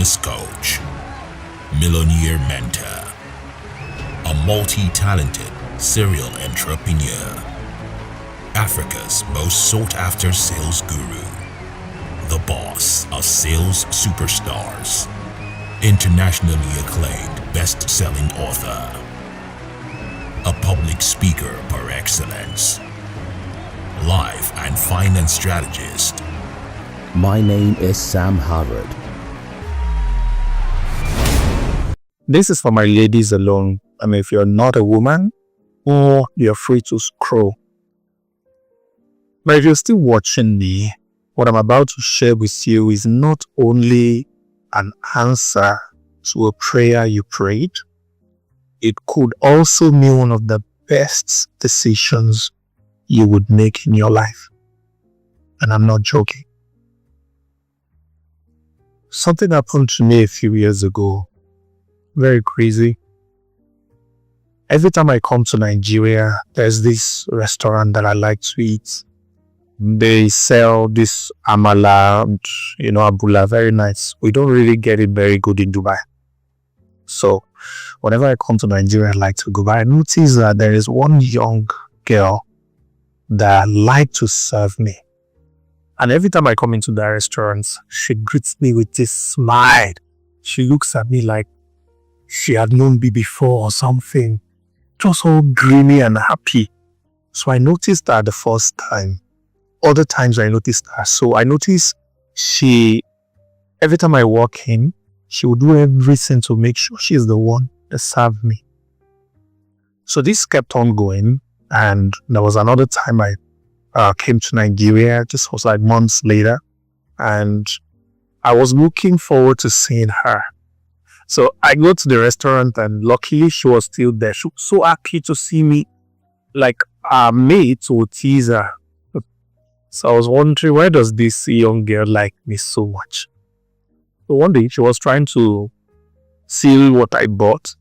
business coach, millionaire mentor, a multi-talented serial entrepreneur, Africa's most sought-after sales guru, the boss of sales superstars, internationally acclaimed best-selling author, a public speaker par excellence, life and finance strategist. My name is Sam Harvard. This is for my ladies alone. I mean, if you're not a woman, or you're free to scroll. But if you're still watching me, what I'm about to share with you is not only an answer to a prayer you prayed, it could also be one of the best decisions you would make in your life. And I'm not joking. Something happened to me a few years ago. Very crazy. Every time I come to Nigeria, there's this restaurant that I like to eat. They sell this amala, abula, very nice. We don't really get it very good in Dubai. So, whenever I come to Nigeria, I like to go. But I notice that there is one young girl that likes to serve me. And every time I come into the restaurant, she greets me with this smile. She looks at me like she had known me before or something. Just all dreamy and happy. So I noticed that the first time. Other times I noticed her. So I noticed every time I walk in, she would do everything to make sure she's the one that served me. So this kept on going. And there was another time I came to Nigeria. This was like months later. And I was looking forward to seeing her. So I go to the restaurant and luckily she was still there. She was so happy to see me. Like our mates would tease her. So I was wondering, why does this young girl like me so much? So one day she was trying to see what I bought.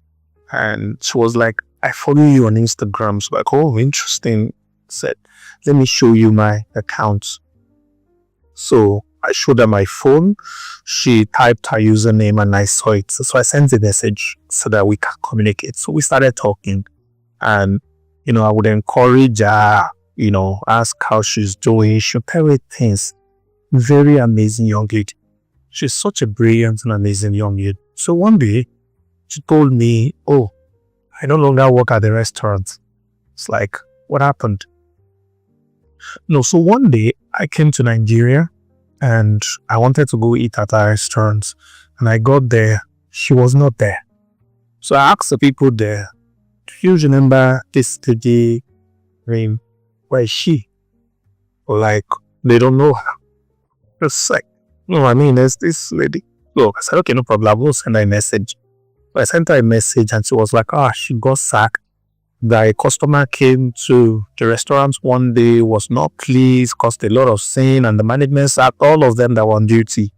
And she was like, I follow you on Instagram. So like, oh, interesting. Said, let me show you my account. So I showed her my phone. She typed her username and I saw it. So I sent a message so that we can communicate. So we started talking. And, I would encourage her, ask how she's doing. She'll tell me things. Very amazing young lady. She's such a brilliant and amazing young lady. So one day, she told me, oh, I no longer work at the restaurant. It's like, what happened? No, so one day I came to Nigeria and I wanted to go eat at a restaurant. And I got there, she was not there. So I asked the people there, do you remember this lady? Where is she? Like, they don't know her. Just like, no, I mean, there's this lady. Look, I said, okay, no problem, I will send her a message. So I sent her a message and she was like, she got sacked. The customer came to the restaurant one day, was not pleased, caused a lot of sin, and the management sacked all of them that were on duty.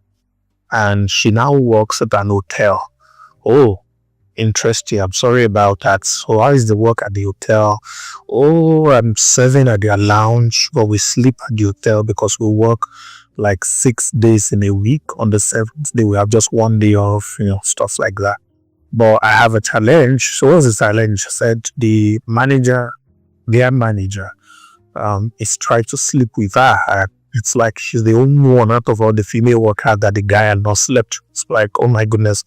And she now works at an hotel. Oh, interesting. I'm sorry about that. So how is the work at the hotel? Oh, I'm serving at their lounge, but we sleep at the hotel because we work like 6 days in a week. On the 7th day, we have just 1 day off, stuff like that. But I have a challenge. So what's the challenge? I said their manager, is trying to sleep with her. It's like she's the only one out of all the female workers that the guy had not slept. It's like, oh my goodness,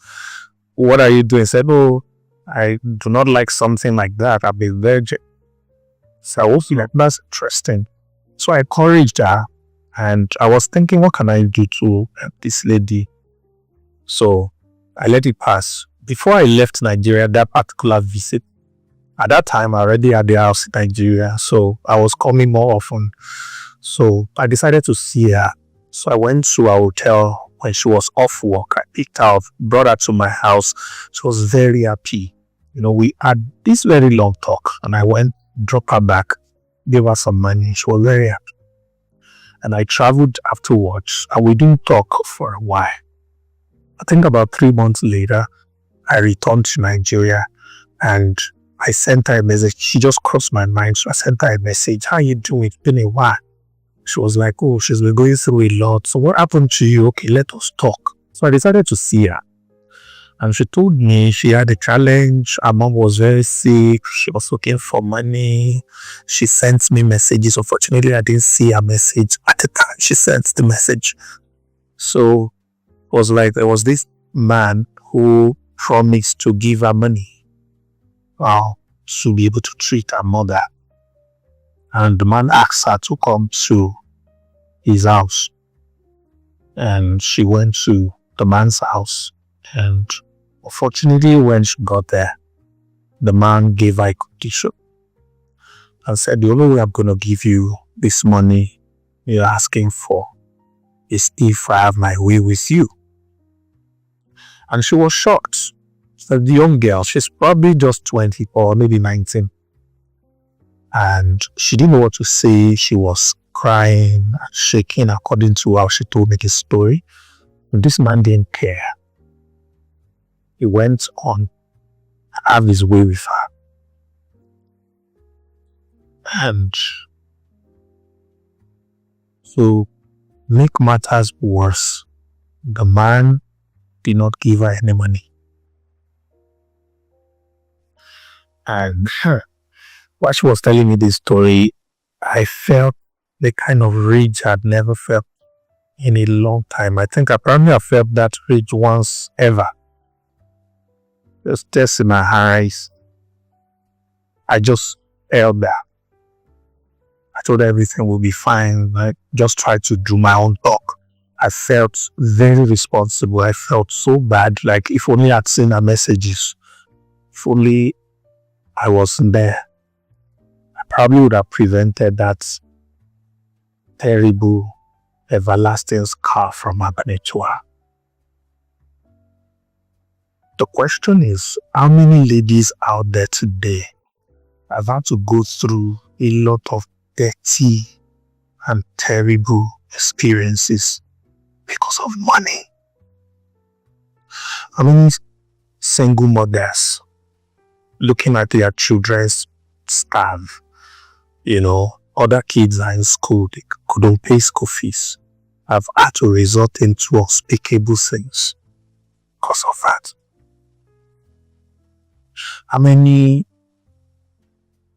what are you doing? I said, oh, I do not like something like that. I'm a virgin. So I was like, that's interesting. So I encouraged her and I was thinking, what can I do to help this lady? So I let it pass. Before I left Nigeria, that particular visit, at that time, I already had the house in Nigeria, so I was coming more often. So I decided to see her. So I went to a hotel when she was off work. I picked her up, brought her to my house. She was very happy. We had this very long talk, and I went, dropped her back, gave her some money. She was very happy. And I traveled afterwards, and we didn't talk for a while. I think about 3 months later, I returned to Nigeria and I sent her a message. She just crossed my mind. So I sent her a message. How you doing? It's been a while. She was like, oh, she's been going through a lot. So what happened to you? Okay, let us talk. So I decided to see her. And she told me she had a challenge. Her mom was very sick. She was looking for money. She sent me messages. Unfortunately, I didn't see her message at the time she sent the message. So it was like there was this man who promised to give her money to be able to treat her mother. And the man asked her to come to his house. And she went to the man's house. And unfortunately, when she got there, the man gave her a condition and said, the only way I'm going to give you this money you're asking for is if I have my way with you. And she was shocked. The young girl, she's probably just 20 or maybe 19. And she didn't know what to say. She was crying and shaking according to how she told me the story. But this man didn't care. He went on to have his way with her. And so, make matters worse, the man did not give her any money. And while she was telling me this story, I felt the kind of rage I'd never felt in a long time. I think I probably have felt that rage once ever. Just tears in my eyes. I just held that. I thought everything would be fine. I just tried to do my own talk. I felt very responsible. I felt so bad. Like if only I'd seen her messages. If only I wasn't there. I probably would have prevented that terrible, everlasting scar from happening to her. The question is, how many ladies out there today have had to go through a lot of dirty and terrible experiences because of money? How many single mothers looking at their children starve? Other kids are in school, they couldn't pay school fees, have had to resort into unspeakable things because of that. How many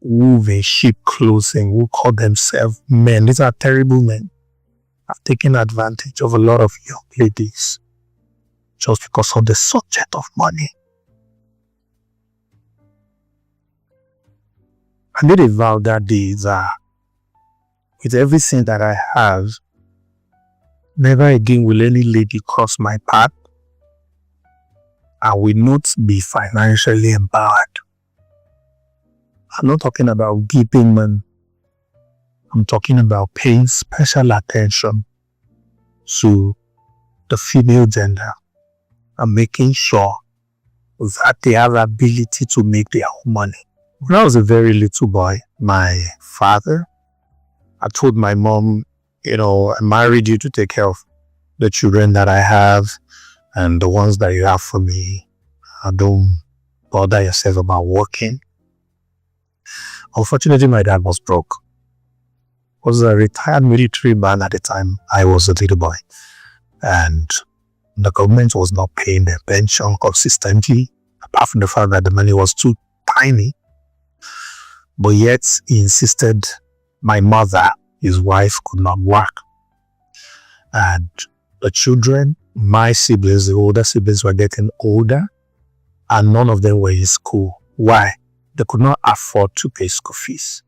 wove in sheep clothing who call themselves men, these are terrible men, have taken advantage of a lot of young ladies just because of the subject of money. I made a vow that day that with everything that I have, never again will any lady cross my path and will not be financially empowered. I'm not talking about giving money. I'm talking about paying special attention to the female gender and making sure that they have the ability to make their own money. When I was a very little boy, my father, I told my mom, I married you to take care of the children that I have and the ones that you have for me. Don't bother yourself about working. Unfortunately, my dad was broke. He was a retired military man at the time I was a little boy. And the government was not paying their pension consistently, apart from the fact that the money was too tiny. But yet, he insisted my mother, his wife, could not work. And the children, my siblings, the older siblings, were getting older, and none of them were in school. Why? They could not afford to pay school fees.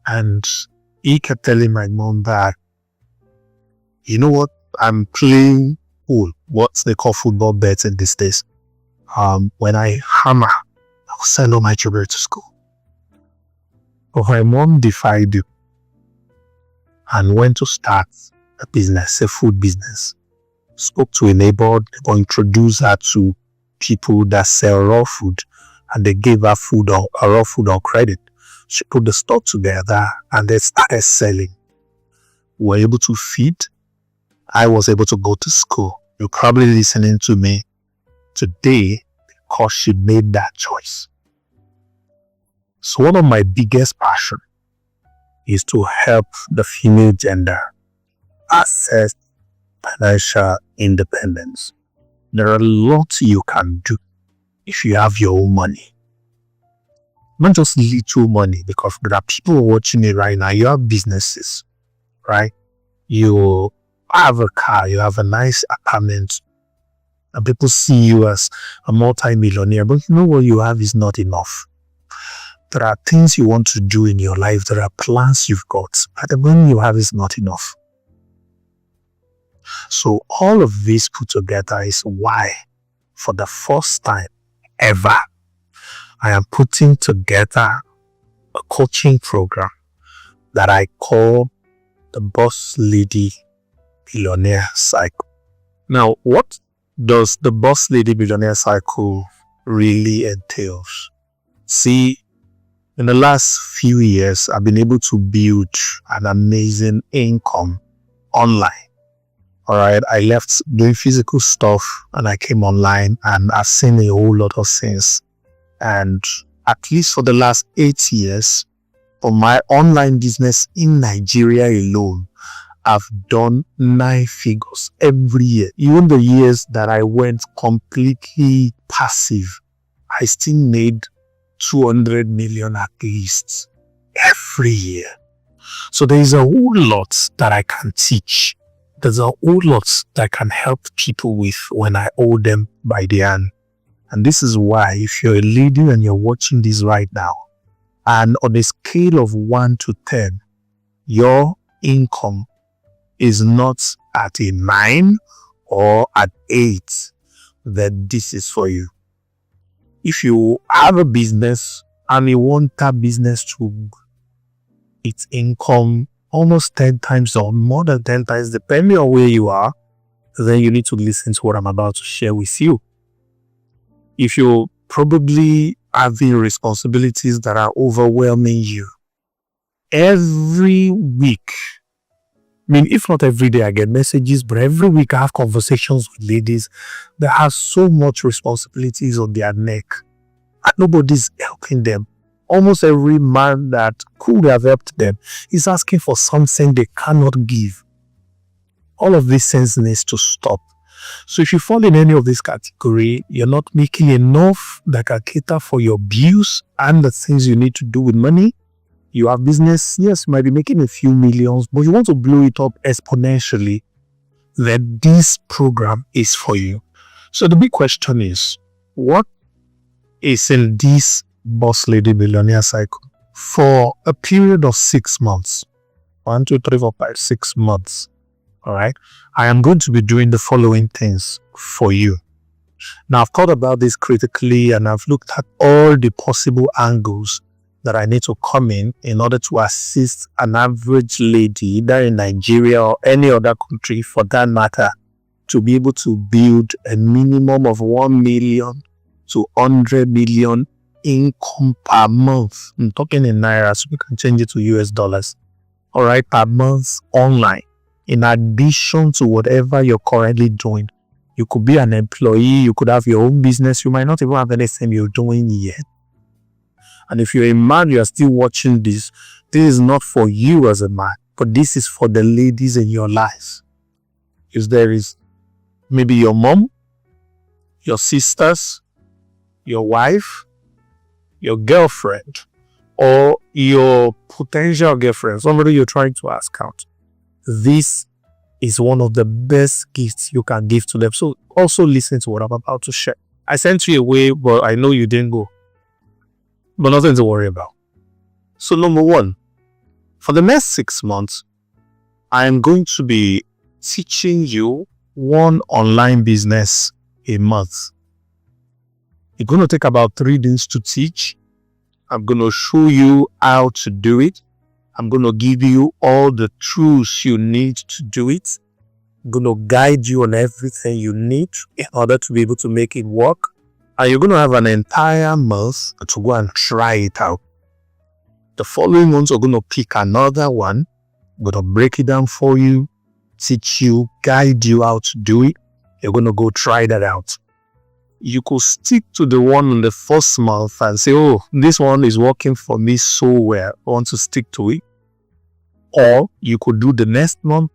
And he kept telling my mom that, you know what, I'm playing pool, what they call football bets in these days. When I hammer, I'll send all my children to school. But my mom defied him and went to start a business, a food business. Spoke to a neighbor, introduced her to people that sell raw food, and they gave her raw food on credit. She put the store together and they started selling. We were able to feed. I was able to go to school. You're probably listening to me today because she made that choice. So one of my biggest passions is to help the female gender access financial independence. There are lots you can do if you have your own money. Not just little money, because there are people watching it right now. You have businesses, right? You have a car, you have a nice apartment, and people see you as a multi-millionaire, but you know what you have is not enough. There are things you want to do in your life, there are plans you've got, but the money you have is not enough. So all of this put together is why, for the first time ever, I am putting together a coaching program that I call the Bosslady Millionaire Cycle. Now, what does the Bosslady Millionaire Cycle really entail? See, in the last few years, I've been able to build an amazing income online. Alright, I left doing physical stuff and I came online, and I've seen a whole lot of things. And at least for the last 8 years, for my online business in Nigeria alone, I've done 9 figures every year. Even the years that I went completely passive, I still made 200 million at least every year. So there is a whole lot that I can teach. There's a whole lot that I can help people with when I hold them by the hand. And this is why, if you're a lady and you're watching this right now, and on a scale of 1 to 10, your income is not at a 9 or at 8, then this is for you. If you have a business and you want that business to its income almost 10 times or more than 10 times, depending on where you are, then you need to listen to what I'm about to share with you. If you're probably having responsibilities that are overwhelming you, every week, I mean, if not every day I get messages, but every week I have conversations with ladies that have so much responsibilities on their neck and nobody's helping them. Almost every man that could have helped them is asking for something they cannot give. All of these things needs to stop. So if you fall in any of this category, you're not making enough that can cater for your bills and the things you need to do with money. You have business, yes, you might be making a few millions, but you want to blow it up exponentially, then this program is for you. So the big question is, what is in this Bosslady Millionaire Cycle? For a period of 6 months, 1, 2, 3, 4, 5, 6 months, all right, I am going to be doing the following things for you. Now, I've thought about this critically and I've looked at all the possible angles that I need to come in order to assist an average lady, either in Nigeria or any other country for that matter, to be able to build a minimum of 1 million to 100 million income per month. I'm talking in Naira, so we can change it to US dollars. All right, per month online. In addition to whatever you're currently doing. You could be an employee, you could have your own business, you might not even have anything you're doing yet. And if you're a man, you are still watching this, this is not for you as a man, but this is for the ladies in your life. Because there is maybe your mom, your sisters, your wife, your girlfriend, or your potential girlfriend, somebody you're trying to ask out. This is one of the best gifts you can give to them. So also listen to what I'm about to share. I sent you away, but I know you didn't go. But nothing to worry about. So number 1, for the next 6 months, I am going to be teaching you one online business a month. It's going to take about 3 days to teach. I'm going to show you how to do it. I'm going to give you all the tools you need to do it. I'm going to guide you on everything you need in order to be able to make it work. And you're going to have an entire month to go and try it out. The following months, we're going to pick another one. I'm going to break it down for you, teach you, guide you how to do it. You're going to go try that out. You could stick to the one in the first month and say, oh, this one is working for me so well, I want to stick to it. Or you could do the next month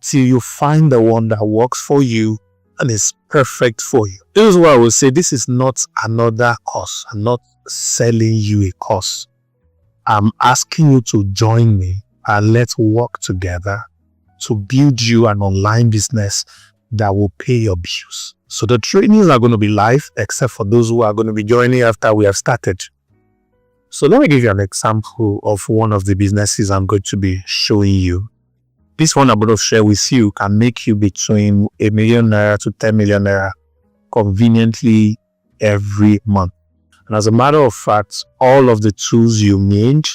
till you find the one that works for you and it's perfect for you. This is why I will say this is not another course. I'm not selling you a course. I'm asking you to join me and let's work together to build you an online business that will pay your bills. So the trainings are going to be live, except for those who are going to be joining after we have started. So let me give you an example of one of the businesses I'm going to be showing you. This one I'm going to share with you can make you between ₦1 million to 10 million naira conveniently every month. And as a matter of fact, all of the tools you need,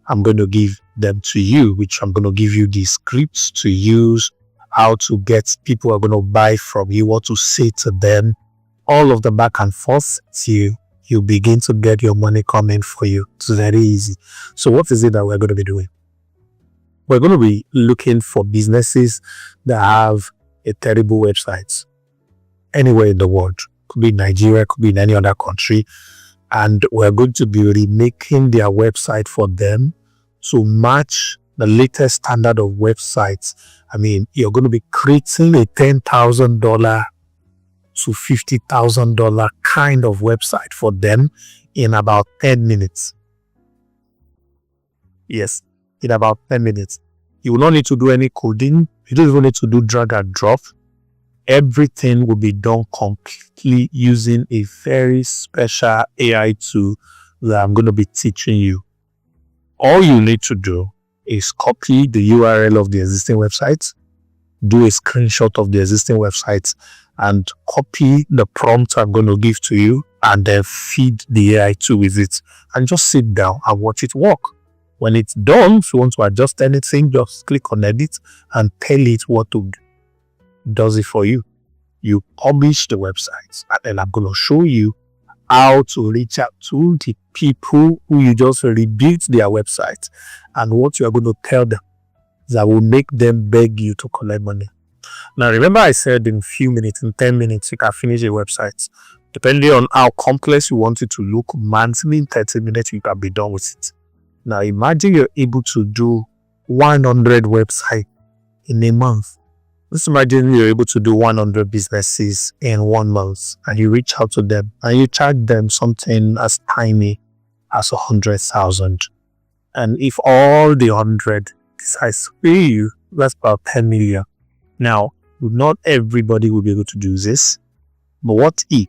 I'm going to give them to you, which I'm going to give you the scripts to use, how to get people who are going to buy from you, what to say to them, all of the back and forth till you begin to get your money coming for you. It's very easy. So what is it that we're going to be doing? We're going to be looking for businesses that have a terrible website anywhere in the world. Could be Nigeria, could be in any other country. And we're going to be remaking their website for them to match the latest standard of websites. I mean, you're going to be creating a $10,000 to $50,000 kind of website for them in about 10 minutes. Yes, in about 10 minutes. You will not need to do any coding. You don't even need to do drag and drop. Everything will be done completely using a very special AI tool that I'm going to be teaching you. All you need to do is copy the URL of the existing website, do a screenshot of the existing website, and copy the prompt I'm going to give to you, and then feed the AI tool with it. And just sit down and watch it work. When it's done, if you want to adjust anything, just click on edit and tell it what to do. Does it for you. You publish the website, and then I'm going to show you how to reach out to the people who you just rebuilt their website and what you are going to tell them that will make them beg you to collect money. Now, remember I said in a few minutes, in 10 minutes, you can finish a website. Depending on how complex you want it to look, maximum in 30 minutes, you can be done with it. Now, imagine you're able to do 100 websites in a month. Let's imagine you're able to do 100 businesses in 1 month, and you reach out to them and you charge them something as tiny as 100,000. And if all the 100 decides to pay you, that's about 10 million. Now, not everybody will be able to do this, but what if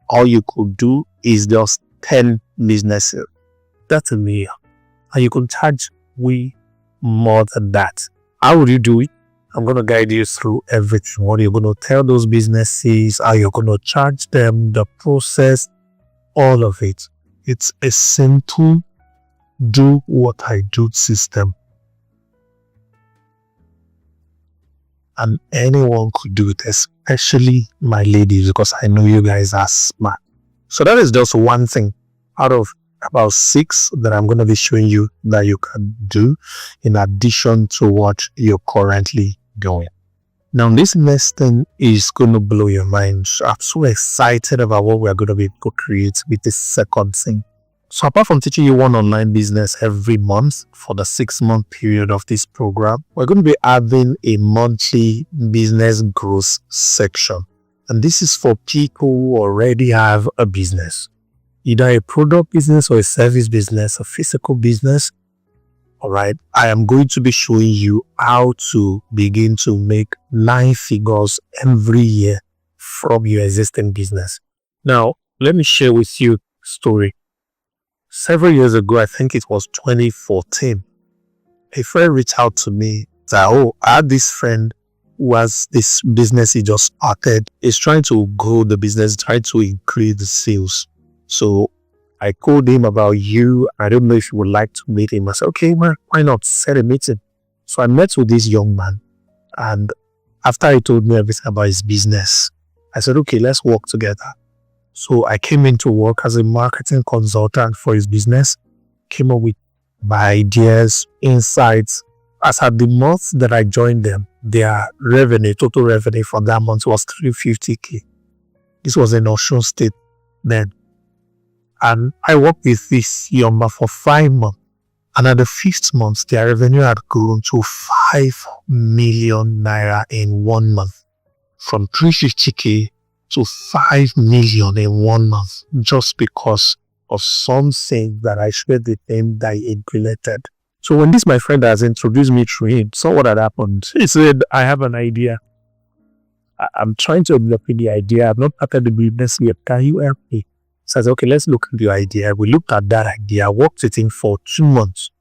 all you could do is just 10 businesses? That's $1 million. And you can charge way more than that. How would you do it? I'm going to guide you through everything. What you're going to tell those businesses, how you're going to charge them, the process, all of it. It's a simple do what I do system. And anyone could do it, especially my ladies, because I know you guys are smart. So that is just one thing out of about 6 that I'm going to be showing you that you can do in addition to what you're currently doing. Now, this next thing is going to blow your mind. I'm so excited about what we're going to be able to create with this second thing. So apart from teaching you one online business every month for the 6-month period of this program, we're going to be having a monthly business growth section. And this is for people who already have a business, either a product business or a service business, a physical business. All right. I am going to be showing you how to begin to make 9 figures every year from your existing business. Now, let me share with you a story. Several years ago, I think it was 2014, a friend reached out to me that, I had this friend who has this business he just started. He's trying to grow the business, trying to increase the sales. So I called him about you. I don't know if you would like to meet him. I said, okay, well, why not set a meeting? So I met with this young man. And after he told me everything about his business, I said, okay, let's work together. So I came into work as a marketing consultant for his business, came up with my ideas, insights. As at the month that I joined them, their revenue, total revenue for that month was 350K. This was in Osun State then. And I worked with this young man for 5 months. And at the 5th month, their revenue had grown to 5 million naira in 1 month. from 350K to 5 million in 1 month just because of some things that I shared with him that he implemented. So when this my friend has introduced me to him, saw what had happened. He said, I have an idea. I'm trying to develop the idea. I've not started the business yet. Can you help me? So I said, okay, let's look at the idea. We looked at that idea, worked with him for 2 months.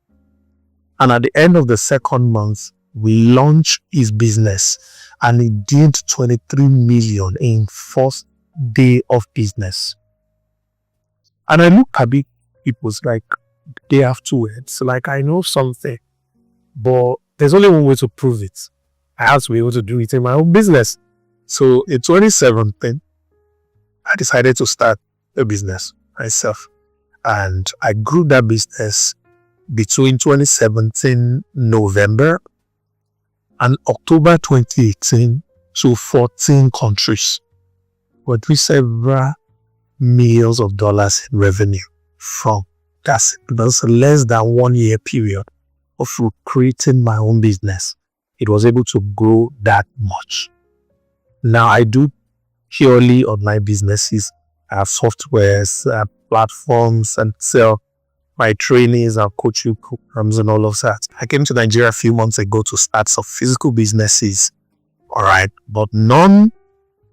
And at the end of the second month, we launched his business and he did 23 million in first day of business. And I looked at it, it was like day afterwards, like I know something, but there's only one way to prove it. I have to be able to do it in my own business. So in 2017, I decided to start a business myself. And I grew that business between 2017 November and October 2018 to 14 countries. With several millions of dollars in revenue from that's less than 1 year period of creating my own business. It was able to grow that much. Now I do purely online businesses. I have softwares, platforms, and sell my trainings and coaching programs and all of that. I came to Nigeria a few months ago to start some physical businesses. All right. But none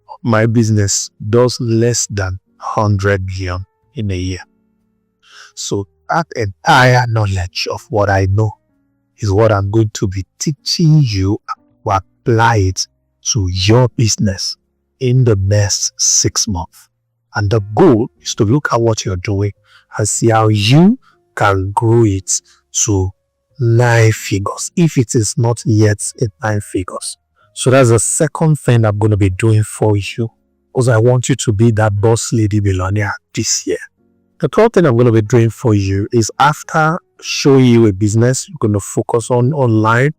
of my business does less than 100 million in a year. So that entire knowledge of what I know is what I'm going to be teaching you to apply it to your business in the next 6 months. And the goal is to look at what you're doing and see how you can grow it to 9 figures, if it is not yet in 9 figures. So that's the second thing I'm going to be doing for you, because I want you to be that Bosslady millionaire this year. The third thing I'm going to be doing for you is, after showing you a business you're going to focus on online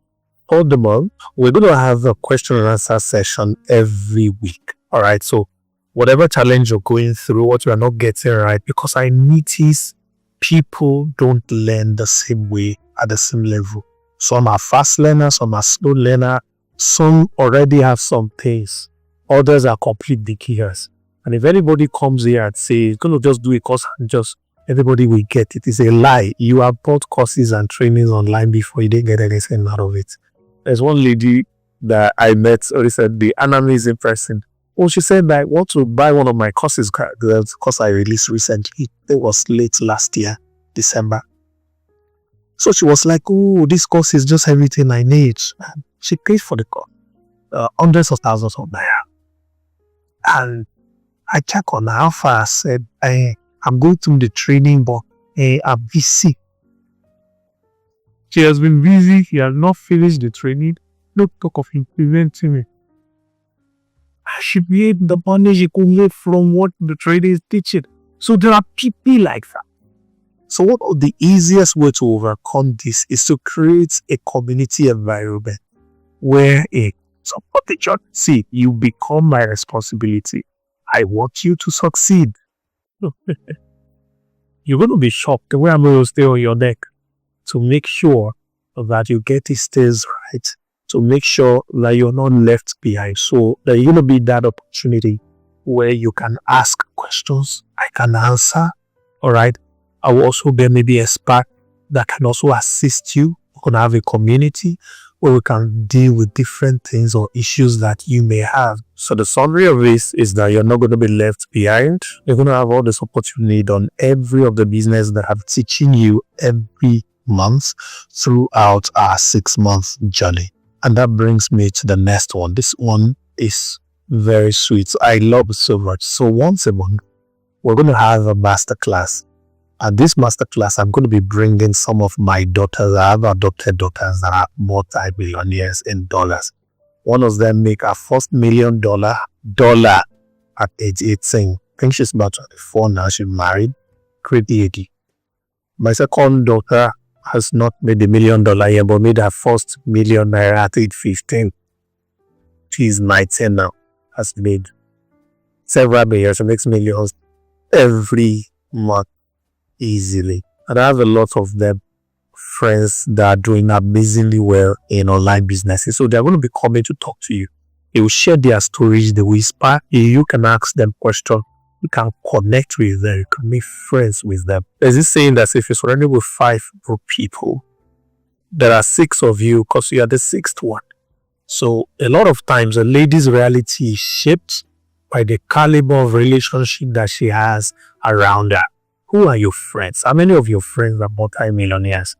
all the month, we're going to have a question and answer session every week. All right. So whatever challenge you're going through, what you are not getting right, because I notice people don't learn the same way at the same level. Some are fast learners, some are slow learner, some already have some things, others are complete beginners. And if anybody comes here and says, it's going to just do a course and just everybody will get it, it's a lie. You have bought courses and trainings online before, you didn't get anything out of it. There's one lady that I met recently, an amazing person. Well, she said that I want to buy one of my courses, the course I released recently. It was late last year, December. So she was like, oh, this course is just everything I need. And she paid for the course, hundreds of thousands of naira. And I checked on her how far. I said, I'm going through the training, but I'm busy. She has been busy. She has not finished the training. No talk of implementing it. She made the money she could make from what the trainer is teaching. So there are people like that. So what the easiest way to overcome this is to create a community environment where support each other. See, you become my responsibility. I want you to succeed. You're going to be shocked the way I'm going to stay on your neck to make sure that you get these things right, to make sure that you're not left behind. So there's going to be that opportunity where you can ask questions, I can answer. All right. I will also be maybe a spark that can also assist you. We're going to have a community where we can deal with different things or issues that you may have. So the summary of this is that you're not going to be left behind. You're going to have all the support you need on every of the business that I'm teaching you every month throughout our 6-month journey. And that brings me to the next one. This one is very sweet. I love it so much. So once a month, we're going to have a masterclass. At this masterclass, I'm going to be bringing some of my daughters. I have adopted daughters that are multi-millionaires in dollars. One of them make her first $1 million at age 18. I think she's about 24 now. She's married. Great lady. My second daughter has not made $1 million yet, but made her first $1 million at age 15. She's 19 now. Has made several millions. She makes millions every month easily. And I have a lot of them, friends that are doing amazingly well in online businesses. So they're going to be coming to talk to you They will share their stories, they will inspire you. You can ask them questions. You can connect with them. You can make friends with them. There's this saying that if you're surrounded with 5 good people, there are 6 of you because you are the 6th one. So a lot of times a lady's reality is shaped by the caliber of relationship that she has around her. Who are your friends? How many of your friends are multi-millionaires?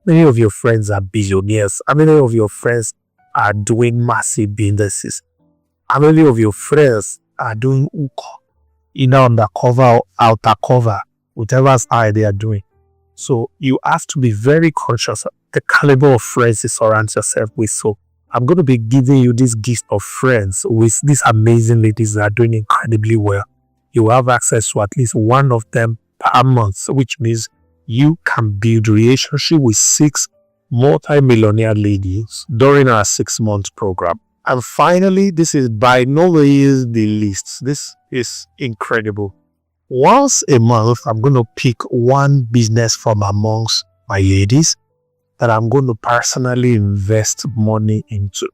How many of your friends are billionaires? How many of your friends are doing massive businesses? How many of your friends are doing hookah, either undercover or outer cover, whatever eye they are doing? So you have to be very conscious of the caliber of friends you surround yourself with. So I'm going to be giving you this gift of friends with these amazing ladies that are doing incredibly well. You will have access to at least one of them per month, which means you can build relationship with 6 multi-millionaire ladies during our 6-month program. And finally, this is by no means the least. This is incredible. Once a month, I'm going to pick one business from amongst my ladies that I'm going to personally invest money into.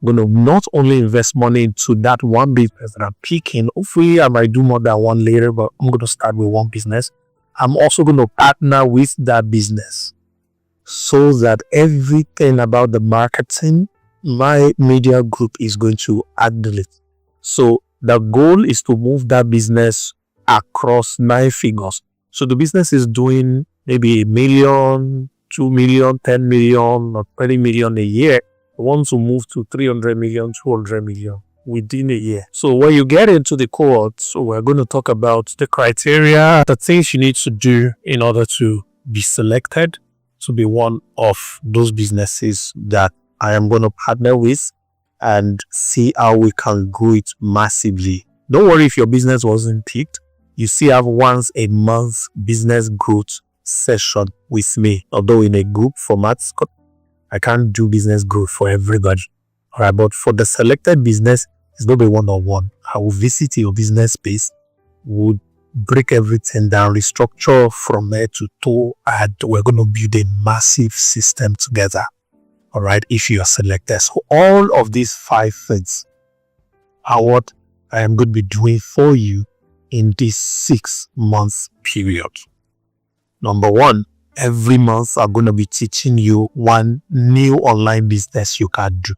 I'm going to not only invest money into that one business that I'm picking. Hopefully, I might do more than one later, but I'm going to start with one business. I'm also going to partner with that business so that everything about the marketing, my media group is going to handle it. So the goal is to move that business across 9 figures. So the business is doing maybe $1 million, 2 million, 10 million, or 20 million a year. I want to move to 300 million, 200 million within a year. So when you get into the cohorts, we're going to talk about the criteria, the things you need to do in order to be selected to be one of those businesses that I am going to partner with and see how we can grow it massively. Don't worry if your business wasn't picked. You still have once a month business growth session with me, although in a group format. I can't do business growth for everybody. Alright, but for the selected business, it's going to be one-on-one. I will visit your business space, would break everything down, restructure from head to toe, and we're going to build a massive system together. Alright, if you are selected. So all of these 5 things are what I am going to be doing for you in this 6-month period. Number 1, every month I'm going to be teaching you one new online business you can do.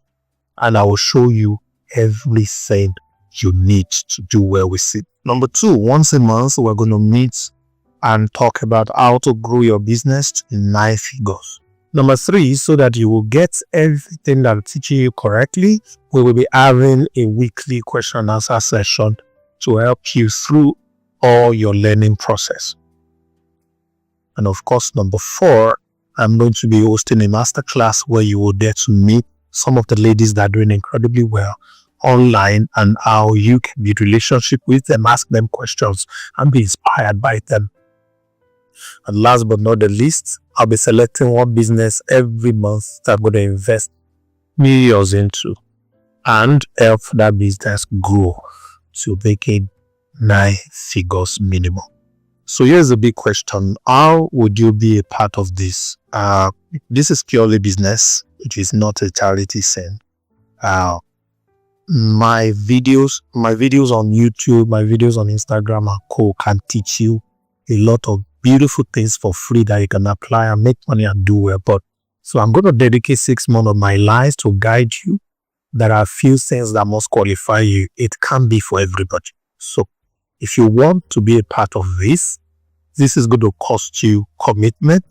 And I will show you everything you need to do well with it. Number 2, once a month we're going to meet and talk about how to grow your business to 9 figures. Number 3, so that you will get everything that I'm teaching you correctly, we will be having a weekly question and answer session to help you through all your learning process. And of course, number 4, I'm going to be hosting a masterclass where you will get to meet some of the ladies that are doing incredibly well online and how you can build relationship with them, ask them questions, and be inspired by them. And last but not the least, I'll be selecting one business every month that I'm going to invest millions into and help that business grow to making 9 figures minimum. So here's a big question. How would you be a part of this? This is purely business. It is not a charity thing. My videos on YouTube, my videos on Instagram and co can teach you a lot of beautiful things for free that you can apply and make money and do well. But so I'm going to dedicate 6 months of my life to guide you. There are a few things that must qualify you. It can't be for everybody. So if you want to be a part of this is going to cost you commitment.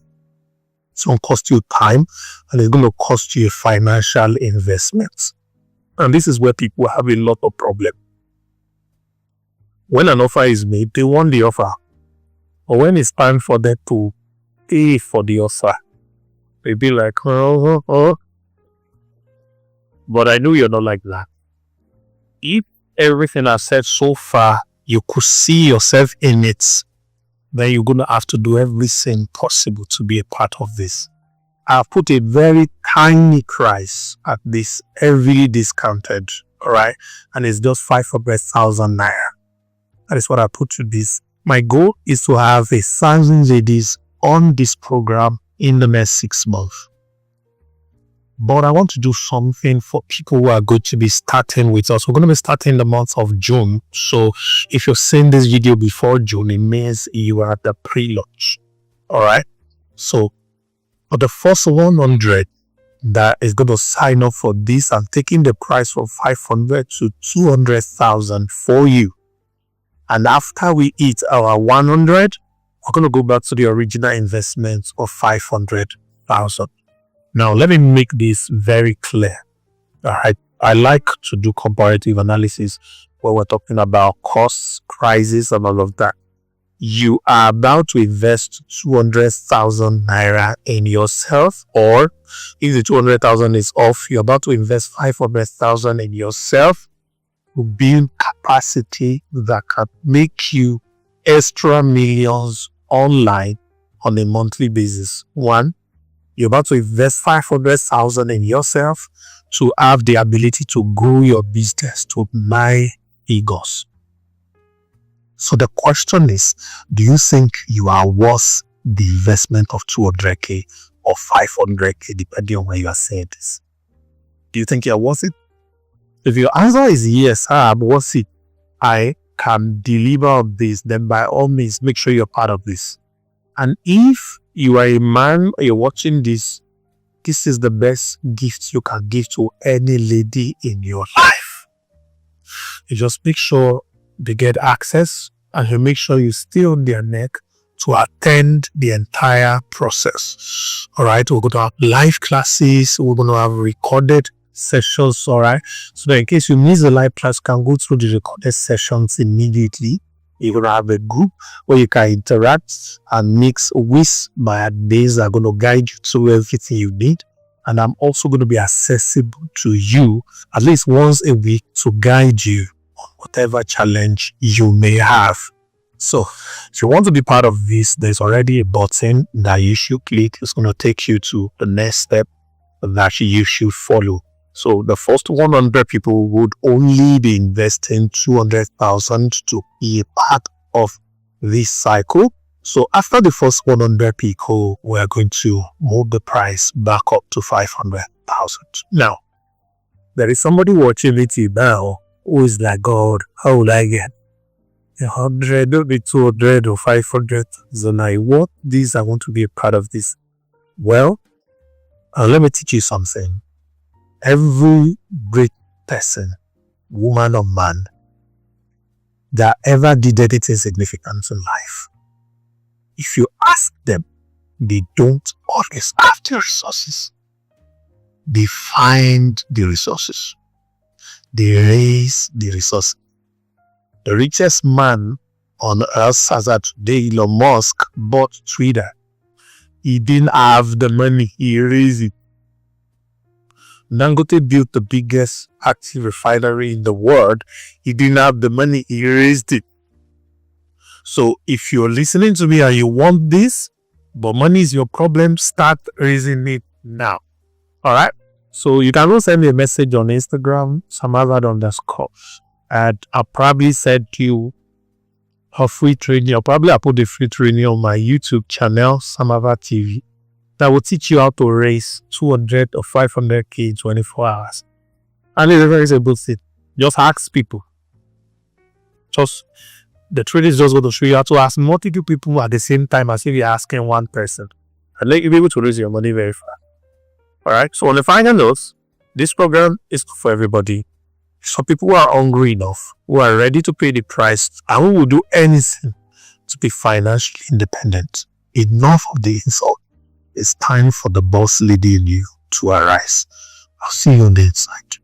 It's going to cost you time, and it's going to cost you a financial investment. And this is where people have a lot of problems. When an offer is made, they want the offer. But when it's time for them to pay for the offer, they be like, oh. But I know you're not like that. If everything I've said so far, you could see yourself in it, then you're going to have to do everything possible to be a part of this. I've put a very tiny price at this, heavily discounted, alright? And it's just 500,000 naira. That is what I put to this. My goal is to have 1,000 ladies on this program in the next 6 months. But I want to do something for people who are going to be starting with us. We're going to be starting the month of June. So if you're seeing this video before June, it means you are at the pre-launch. All right. So for the first 100 that is going to sign up for this, I'm taking the price from 500 to 200,000 for you. And after we hit our 100, we're going to go back to the original investment of 500,000. Now, let me make this very clear. All right. I like to do comparative analysis when we're talking about costs, prices, and all of that. You are about to invest 200,000 naira in yourself, or if the 200,000 is off, you're about to invest 500,000 in yourself to build capacity that can make you extra millions online on a monthly basis. One, you're about to invest 500,000 in yourself to have the ability to grow your business to 9 figures. So the question is, do you think you are worth the investment of 200k or 500k, depending on where you are saying this? Do you think you're worth it? If your answer is yes, I'm worth it, I can deliver on this, then by all means, make sure you're part of this. And if you are a man, you're watching this, this is the best gift you can give to any lady in your life. You just make sure they get access, and you make sure you stay on their neck to attend the entire process. All right, we're going to have live classes, we're going to have recorded sessions. All right, so that in case you miss the live class, you can go through the recorded sessions immediately. You're going to have a group where you can interact and mix with my admins that are going to guide you through everything you need. And I'm also going to be accessible to you at least once a week to guide you on whatever challenge you may have. So if you want to be part of this, there's already a button that you should click. It's going to take you to the next step that you should follow. So the first 100 people would only be investing 200,000 to be a part of this cycle. So after the first 100 people, we're going to move the price back up to 500,000. Now, there is somebody watching it now who is like, God, how will I get 100, maybe 200 or 500,000? I want this. I want to be a part of this. Well, let me teach you something. Every great person, woman or man, that ever did anything significant in life, if you ask them, they don't always have the resources. They find the resources. They raise the resources. The richest man on earth as of today, Elon Musk, bought Twitter. He didn't have the money. He raised it. Dangote built the biggest active refinery in the world. He didn't have the money. He raised it. So if you're listening to me and you want this, but money is your problem, start raising it now. All right. So you can also send me a message on Instagram, samharvard_. And I'll probably send you a free training. I'll probably put the free training on my YouTube channel, Samharvard TV. That will teach you how to raise 200 or 500k in 24 hours. And it's a very simple thing. Just ask people. The training is just going to show you how to ask multiple people at the same time as if you're asking one person. And let you be able to raise your money very fast. Alright, so on the final notes, this program is for everybody. For people who are hungry enough, who are ready to pay the price, and who will do anything to be financially independent. Enough of the insult. It's time for the boss lady in you to arise. I'll see you on the inside.